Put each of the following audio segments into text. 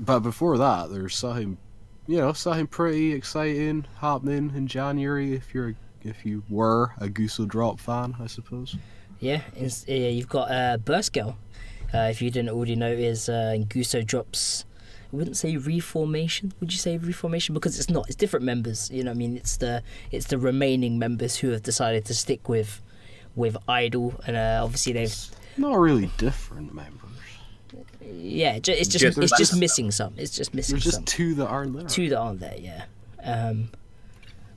but before that, there's something pretty exciting happening in January if you were a Guso Drop fan, I suppose. Yeah, you've got Burst Girl. If you didn't already know, is Guso drops. I wouldn't say reformation. Would you say reformation? Because it's not. It's different members. You know, what I mean, it's the remaining members who have decided to stick with Idol, and obviously they've not really different members. Yeah, it's just missing some. It's just missing. There's just some. two that aren't there. Two that aren't there. Yeah.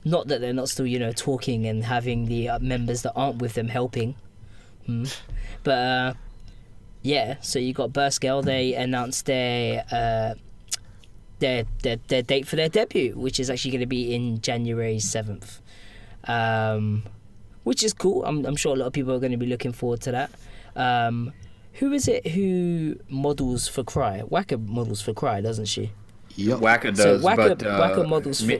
Not that they're not still talking and having the members that aren't with them helping. But yeah. So you got Burst Girl. They announced their date for their debut, which is actually going to be in January 7th, which is cool. I'm sure a lot of people are going to be looking forward to that. Who is it who models for Cry? Waka models for Cry, doesn't she? Yep. Waka does, Waka models for...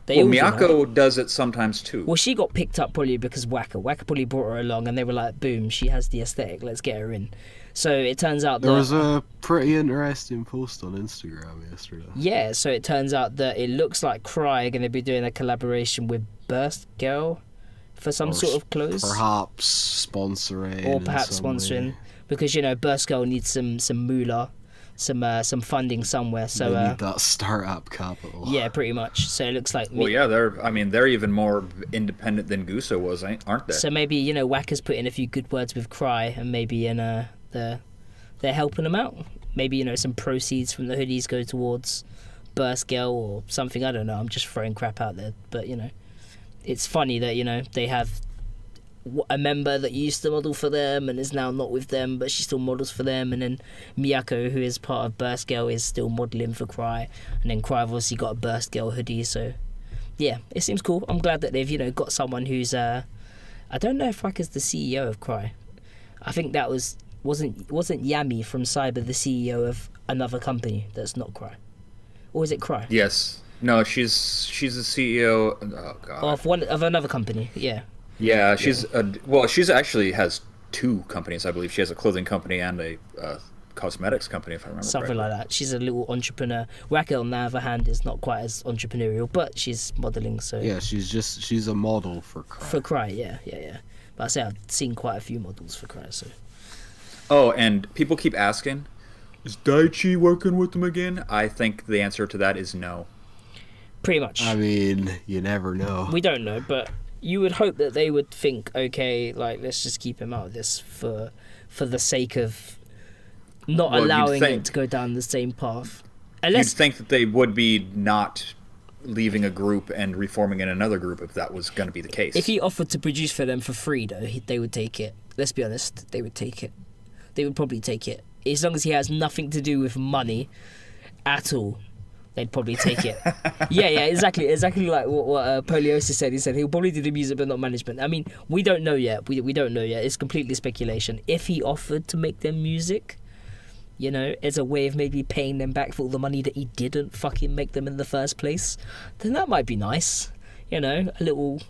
Miyako does it sometimes too. Well, she got picked up probably because Waka probably brought her along, and they were like, boom, she has the aesthetic, let's get her in. So it turns out there was a pretty interesting post on Instagram yesterday. Yeah, so it turns out that it looks like Cry are going to be doing a collaboration with Burst Girl for some sort of clothes. Perhaps sponsoring. Or perhaps sponsoring. Because, Burst Girl needs some moolah, some funding somewhere. So they need that startup capital. Yeah, pretty much. So it looks like... Well, yeah, they're even more independent than Guso was, aren't they? So maybe, Waka's put in a few good words with Cry, and maybe they're helping them out. Maybe, some proceeds from the hoodies go towards Burst Girl or something. I don't know. I'm just throwing crap out there. But, it's funny that, they have a member that used to model for them and is now not with them, but she still models for them. And then Miyako, who is part of Burst Girl, is still modeling for Cry. And then Cry have obviously got a Burst Girl hoodie. So, yeah, it seems cool. I'm glad that they've, got someone who's... I don't know if Waka's the CEO of Cry. I think that wasn't Yami from Cyber the CEO of another company that's not Cry, or is it Cry? Yes, no, she's the CEO. Oh God, of another company. Yeah. Yeah, she's she's actually has two companies, I believe. She has a clothing company and a cosmetics company, if I remember. Something correctly. like that. She's a little entrepreneur. Raquel, on the other hand, is not quite as entrepreneurial, but she's modeling. So yeah, she's a model for Cry. For Cry, yeah. But I say I've seen quite a few models for Cry. So. Oh, and people keep asking, is Daichi working with them again? I think the answer to that is no. Pretty much. I mean, you never know. We don't know, but you would hope that they would think, okay, like, let's just keep him out of this for the sake of not allowing it to go down the same path. You'd think that they would be not leaving a group and reforming in another group if that was going to be the case. If he offered to produce for them for free, though, they would take it. Let's be honest, they would take it. They would probably take it. As long as he has nothing to do with money at all, they'd probably take it. yeah, exactly like what Poliosis said. He said he'll probably do the music but not management. I mean, we don't know yet. We don't know yet. It's completely speculation. If he offered to make them music, as a way of maybe paying them back for all the money that he didn't fucking make them in the first place, then that might be nice. A little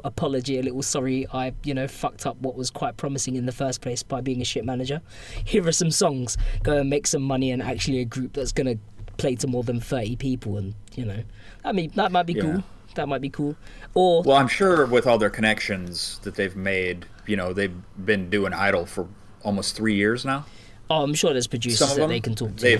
apology, a little sorry, I, fucked up what was quite promising in the first place by being a shit manager. Here are some songs, go and make some money, and actually a group that's going to play to more than 30 people, and, that might be cool. That might be cool. Or... Well, I'm sure with all their connections that they've made, they've been doing Idol for almost 3 years now. Oh, I'm sure there's producers that they can talk to.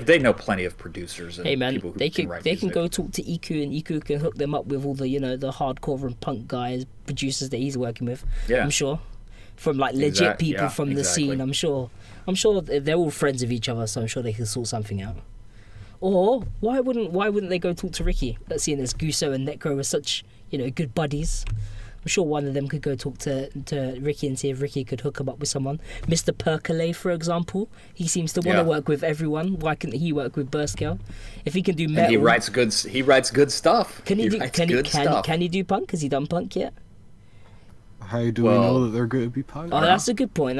They know plenty of producers and hey man, people who they can write they music. can go talk to Iku, and Iku can hook them up with all the the hardcore and punk guys, producers that he's working with. Yeah. I'm sure, from like legit people from the scene. I'm sure they're all friends of each other, so I'm sure they can sort something out. Or why wouldn't they go talk to Ricky? Let's see, as Guso and Necro are such good buddies. I'm sure one of them could go talk to Ricky and see if Ricky could hook him up with someone. Mr. Percolate, for example, he seems to want to work with everyone. Why couldn't he work with Burst Girl? If he can do metal, and he writes good stuff. Can he do punk? Has he done punk yet? How do we know that they're going to be punk? Oh, that's a good point.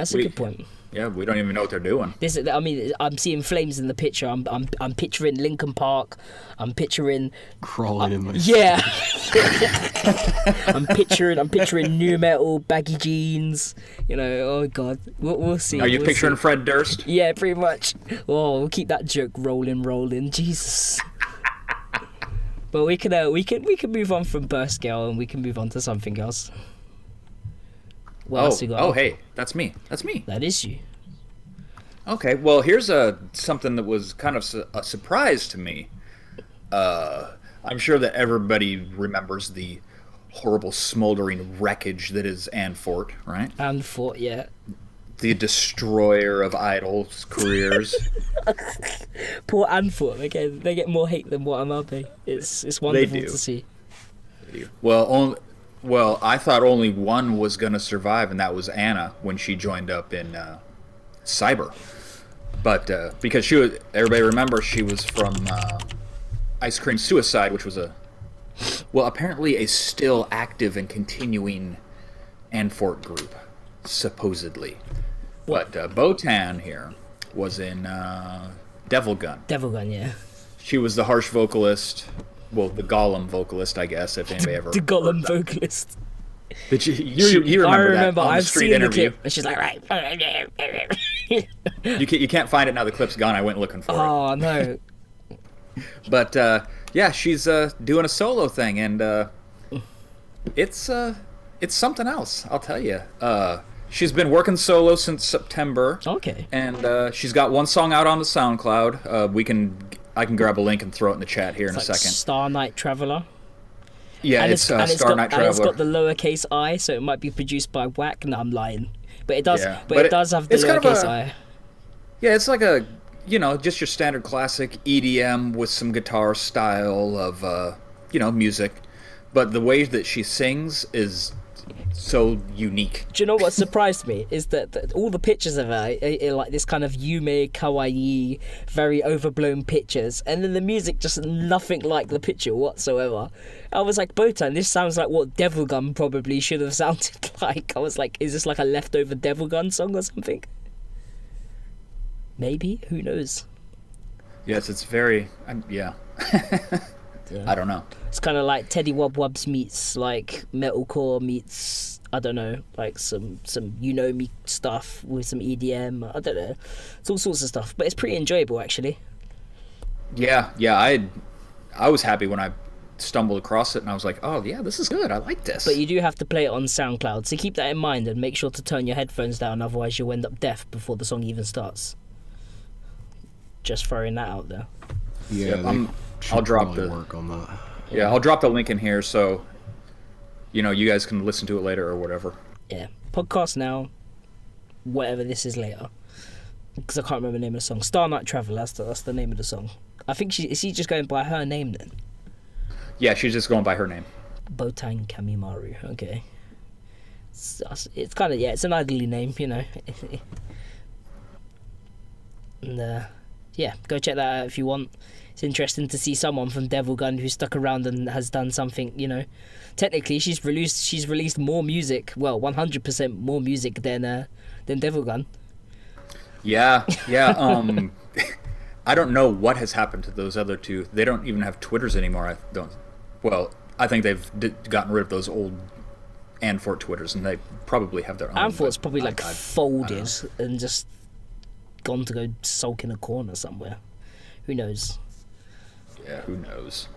Yeah, we don't even know what they're doing. I mean, I'm seeing flames in the picture. I'm picturing Lincoln Park. I'm picturing. Crawling in my Yeah. I'm picturing new metal, baggy jeans. You know, oh god, we'll see. Are you we'll picturing see. Fred Durst? Yeah, pretty much. Oh, we'll keep that joke rolling. Jesus. But we can move on from Burst Girl and we can move on to something else. What else we got? Oh, hey, that's me. That is you. Okay, well, here's something that was kind of a surprise to me. I'm sure that everybody remembers the horrible smoldering wreckage that is Anfort, right? Anfort, yeah. The destroyer of idols' careers. Poor Anfort. They get more hate than what I'm happy. It's wonderful to see. Well, I thought only one was going to survive, and that was Anna when she joined up in Cyber. But because everybody remembers she was from Ice Cream Suicide, which was apparently a still active and continuing Anfort group, supposedly. But Botan here was in Devil Gun. Devil Gun, yeah. She was the harsh vocalist. Well, the Gollum vocalist, I guess, if anybody ever. The Gollum vocalist. Did you remember that on I've the street seen interview? the clip, and she's like, right. You can't find it now. The clip's gone. I went looking for it. Oh no. But yeah, she's doing a solo thing, and it's something else. I'll tell you. She's been working solo since September. Okay. And she's got one song out on the SoundCloud. I can grab a link and throw it in the chat here in a second. Star Night Traveler. Yeah, it's Star Night Traveler. And it's got the lowercase I, so it might be produced by Whack. No, I'm lying. But it does. Yeah, but it does have the lowercase I. Yeah, it's like just your standard classic EDM with some guitar style of music, but the way that she sings is so unique. Do you know what surprised me is that all the pictures of her are like this kind of Yume kawaii, very overblown pictures, and then the music just nothing like the picture whatsoever. I was like, Botan, this sounds like what Devil Gun probably should have sounded like. I was like, is this like a leftover Devil Gun song or something? Maybe, who knows? Yes, it's very yeah. I don't know. It's kind of like Teddy Wub Wubs meets like metalcore meets, I don't know, like some me stuff with some EDM. I don't know. It's all sorts of stuff, but it's pretty enjoyable actually. Yeah. I was happy when I stumbled across it, and I was like, oh yeah, this is good. I like this. But you do have to play it on SoundCloud, so keep that in mind and make sure to turn your headphones down, otherwise you'll end up deaf before the song even starts. Just throwing that out there. Yeah, I'll drop work on that. Yeah, I'll drop the link in here so you guys can listen to it later or whatever. Yeah, podcast now, whatever this is later, because I can't remember the name of the song. Star Night Traveler, that's the name of the song. I think is she just going by her name then? Yeah, she's just going by her name. Botan Kimimaru. Okay. It's kind of it's an ugly name, And yeah, go check that out if you want. It's interesting to see someone from Devil Gun who stuck around and has done something. Technically she's released more music. Well, 100% more music than Devil Gun. Yeah. I don't know what has happened to those other two. They don't even have Twitters anymore. I think they've gotten rid of those old Anfort Twitters, and they probably have their own. Anfort's probably folded and just gone to go sulk in a corner somewhere. Who knows? Yeah, who knows?